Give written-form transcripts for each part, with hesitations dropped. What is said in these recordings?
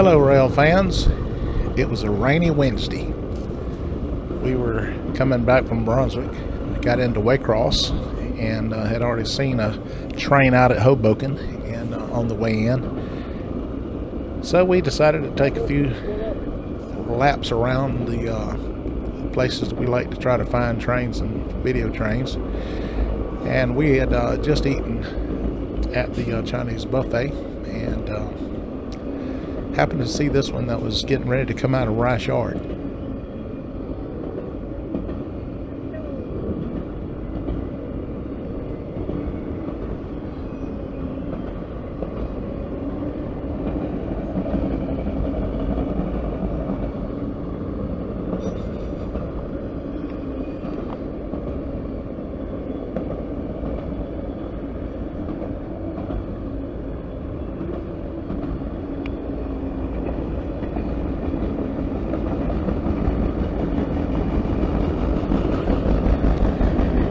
Hello, rail fans. It was a rainy Wednesday. We were coming back from Brunswick, got into Waycross, and had already seen a train out at Hoboken and on the way in. So we decided to take a few laps around the places that we like to try to find trains and video trains. And we had just eaten at the Chinese buffet and happened to see this one that was getting ready to come out of Rice Yard.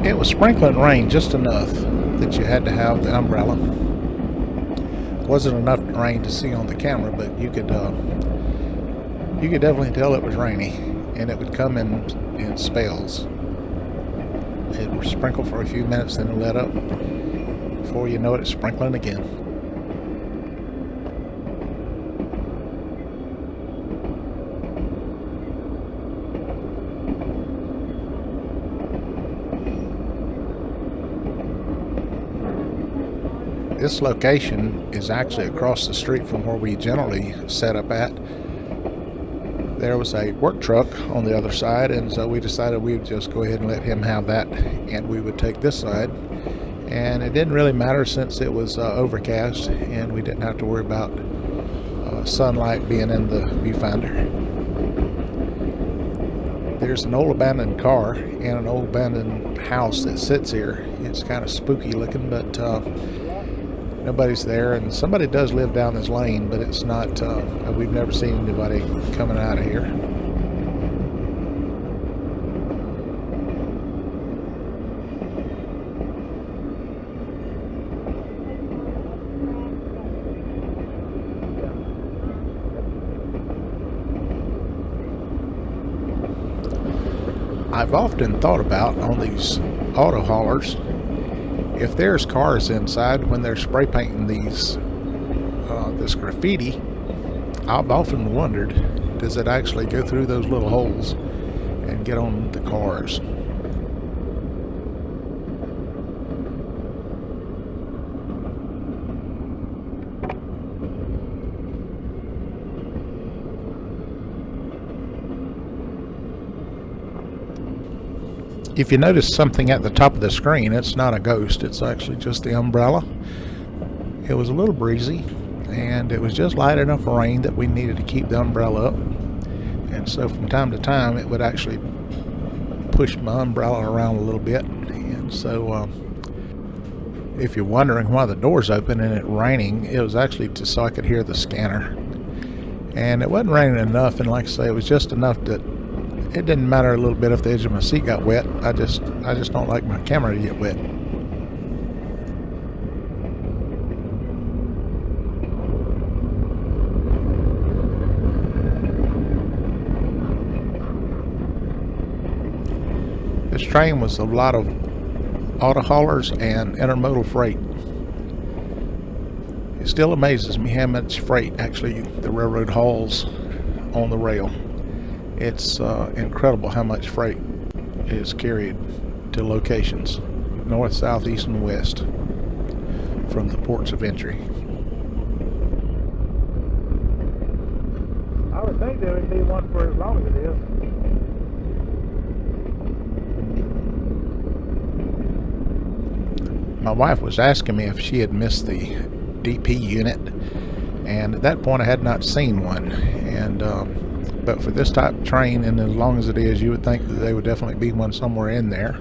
It was sprinkling rain just enough that you had to have the umbrella. Wasn't enough rain to see on the camera, but you could definitely tell it was rainy, and it would come in spells. It would sprinkle for a few minutes, then it let up. Before you know it, it's sprinkling again. This location is actually across the street from where we generally set up at. There was a work truck on the other side, and so we decided we would just go ahead and let him have that, and we would take this side. And it didn't really matter since it was overcast, and we didn't have to worry about sunlight being in the viewfinder. There's an old abandoned car and an old abandoned house that sits here. It's kind of spooky looking, but nobody's there, and somebody does live down this lane, but it's not, we've never seen anybody coming out of here. I've often thought about on these auto haulers, if there's cars inside when they're spray painting these this graffiti, I've often wondered, does it actually go through those little holes and get on the cars? If you notice something at the top of the screen, it's not a ghost, it's actually just the umbrella. It was a little breezy, and it was just light enough rain that we needed to keep the umbrella up. And so from time to time, it would actually push my umbrella around a little bit. And so if you're wondering why the door's open and it's raining, it was actually just so I could hear the scanner. And it wasn't raining enough, and like I say, it was just enough that it didn't matter a little bit if the edge of my seat got wet. I just don't like my camera to get wet. This train was a lot of auto haulers and intermodal freight. It still amazes me how much freight actually the railroad hauls on the rail. It's incredible how much freight is carried to locations, north, south, east, and west, from the ports of entry. I would think there would be one for as long as it is. My wife was asking me if she had missed the DP unit, and at that point I had not seen one. And but for this type of train, and as long as it is, you would think that there would definitely be one somewhere in there.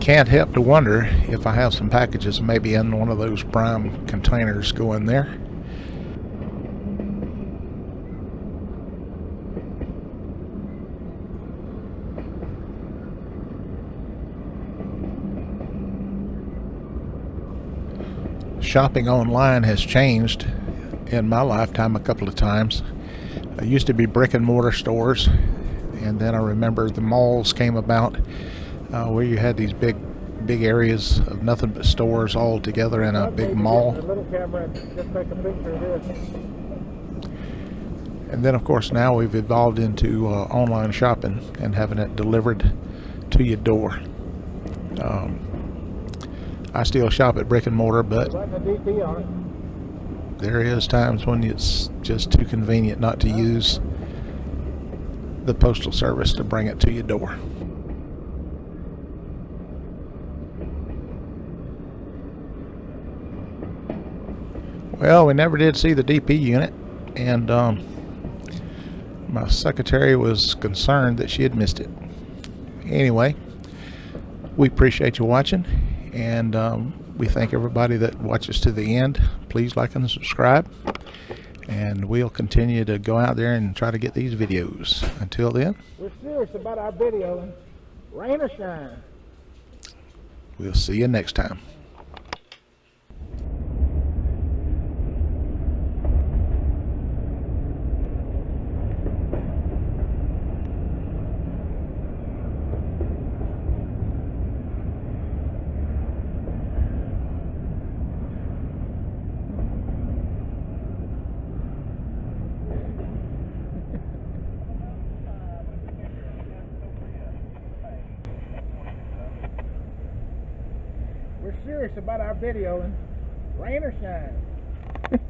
can't help to wonder if I have some packages maybe in one of those prime containers going there. Shopping online has changed in my lifetime a couple of times. I used to be brick and mortar stores, and then I remember the malls came about, where you had these big areas of nothing but stores all together in a big mall. Little camera and just take a picture of this. And then of course now we've evolved into online shopping and having it delivered to your door. I still shop at brick and mortar, but Writing a DT on it. there is times when it's just too convenient not to use the postal service to bring it to your door. Well, we never did see the DP unit, and my secretary was concerned that she had missed it. Anyway, we appreciate you watching, and we thank everybody that watches to the end. Please like and subscribe, and we'll continue to go out there and try to get these videos. Until then, We're serious about our video, rain or shine. we'll see you next time. We're serious about our video, rain or shine.